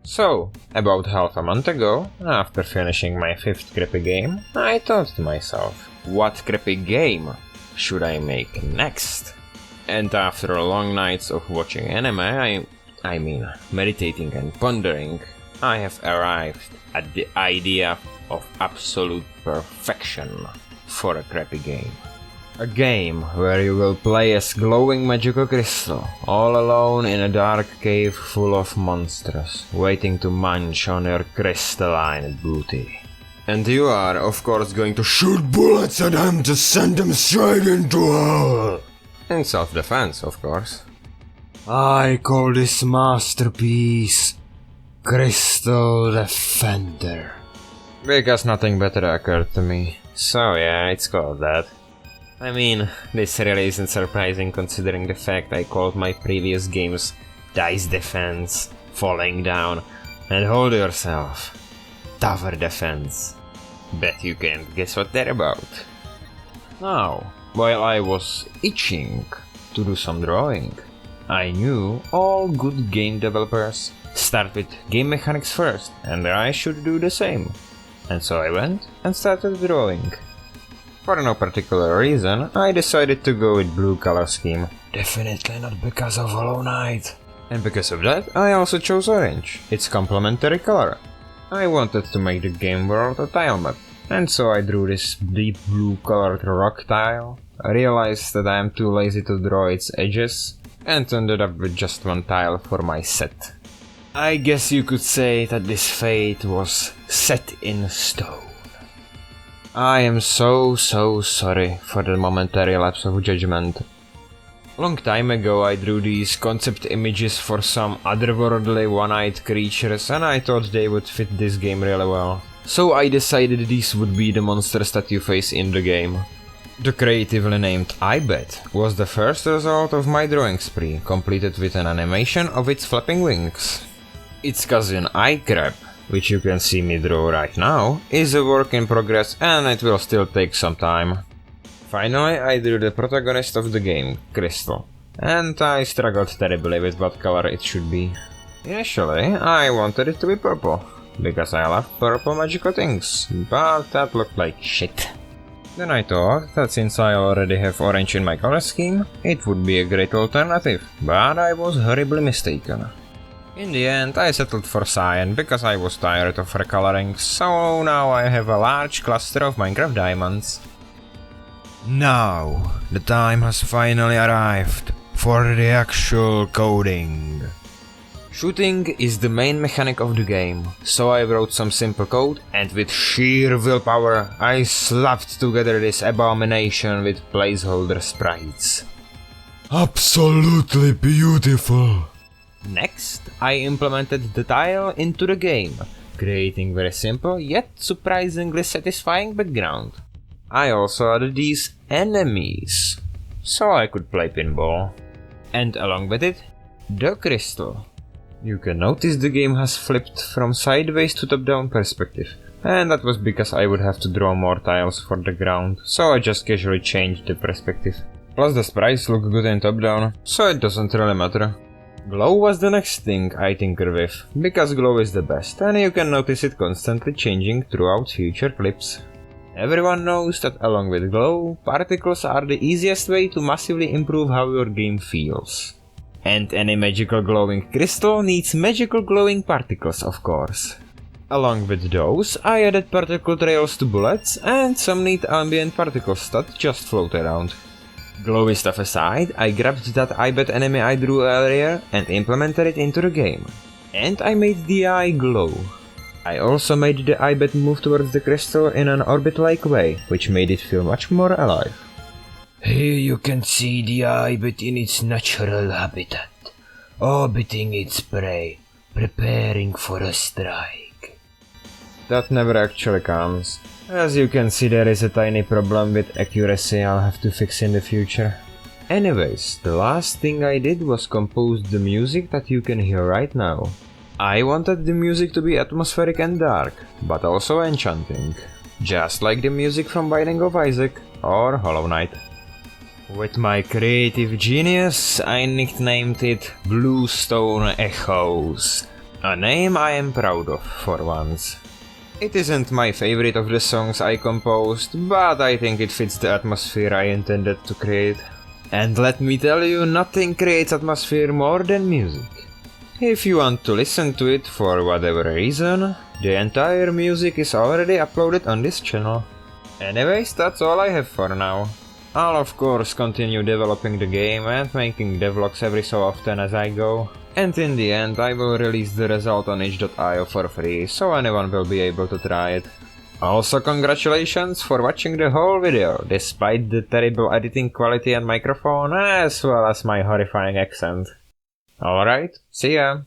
So, about half a month ago, after finishing my 5th crappy game, I thought to myself, what crappy game should I make next? And after long nights of watching anime, I mean meditating and pondering, I have arrived at the idea of absolute perfection for a crappy game. A game where you will play as glowing magical crystal, all alone in a dark cave full of monsters, waiting to munch on your crystalline booty. And you are, of course, going to shoot bullets at them to send them straight into hell! In self-defense, of course. I call this masterpiece Crystal Defender. Because nothing better occurred to me. So yeah, it's called that. I mean, this really isn't surprising considering the fact I called my previous games Dice Defense, Falling Down, and hold yourself, Tower Defense. Bet you can't guess what they're about. Now, while I was itching to do some drawing, I knew all good game developers start with game mechanics first, and I should do the same. And so I went and started drawing. For no particular reason, I decided to go with blue color scheme. Definitely not because of Hollow Knight. And because of that, I also chose orange, its complementary color. I wanted to make the game world a tile map, and so I drew this deep blue colored rock tile. I realized that I am too lazy to draw its edges, and ended up with just one tile for my set. I guess you could say that this fate was set in stone. I am so sorry for the momentary lapse of judgment. Long time ago I drew these concept images for some otherworldly one-eyed creatures and I thought they would fit this game really well. So I decided these would be the monsters that you face in the game. The creatively named I Bet was the first result of my drawing spree, completed with an animation of its flapping wings. Its cousin iCrab, which you can see me draw right now, is a work in progress and it will still take some time. Finally, I drew the protagonist of the game, Crystal, and I struggled terribly with what color it should be. Initially, I wanted it to be purple, because I love purple magical things, but that looked like shit. Then I thought that since I already have orange in my color scheme, it would be a great alternative, but I was horribly mistaken. In the end, I settled for cyan because I was tired of recoloring, so now I have a large cluster of Minecraft diamonds. Now, the time has finally arrived for the actual coding. Shooting is the main mechanic of the game, so I wrote some simple code and with sheer willpower I slapped together this abomination with placeholder sprites. Absolutely beautiful! Next, I implemented the tile into the game, creating very simple yet surprisingly satisfying background. I also added these enemies, so I could play pinball. And along with it, the crystal. You can notice the game has flipped from sideways to top-down perspective, and that was because I would have to draw more tiles for the ground, so I just casually changed the perspective. Plus the sprites look good in top-down, so it doesn't really matter. Glow was the next thing I tinkered with, because glow is the best and you can notice it constantly changing throughout future clips. Everyone knows that along with glow, particles are the easiest way to massively improve how your game feels. And any magical glowing crystal needs magical glowing particles, of course. Along with those, I added particle trails to bullets and some neat ambient particles that just float around. Glowy stuff aside, I grabbed that I Bet enemy I drew earlier and implemented it into the game. And I made the eye glow. I also made the I Bet move towards the crystal in an orbit-like way, which made it feel much more alive. Here you can see the I Bet in its natural habitat, orbiting its prey, preparing for a strike. That never actually comes. As you can see, there is a tiny problem with accuracy I'll have to fix in the future. Anyways, the last thing I did was compose the music that you can hear right now. I wanted the music to be atmospheric and dark, but also enchanting. Just like the music from Binding of Isaac or Hollow Knight. With my creative genius, I nicknamed it Bluestone Echoes. A name I am proud of, for once. It isn't my favorite of the songs I composed, but I think it fits the atmosphere I intended to create. And let me tell you, nothing creates atmosphere more than music. If you want to listen to it for whatever reason, the entire music is already uploaded on this channel. Anyways, that's all I have for now. I'll of course continue developing the game and making devlogs every so often as I go. And in the end I will release the result on itch.io for free, so anyone will be able to try it. Also congratulations for watching the whole video, despite the terrible editing quality and microphone, as well as my horrifying accent. Alright, see ya!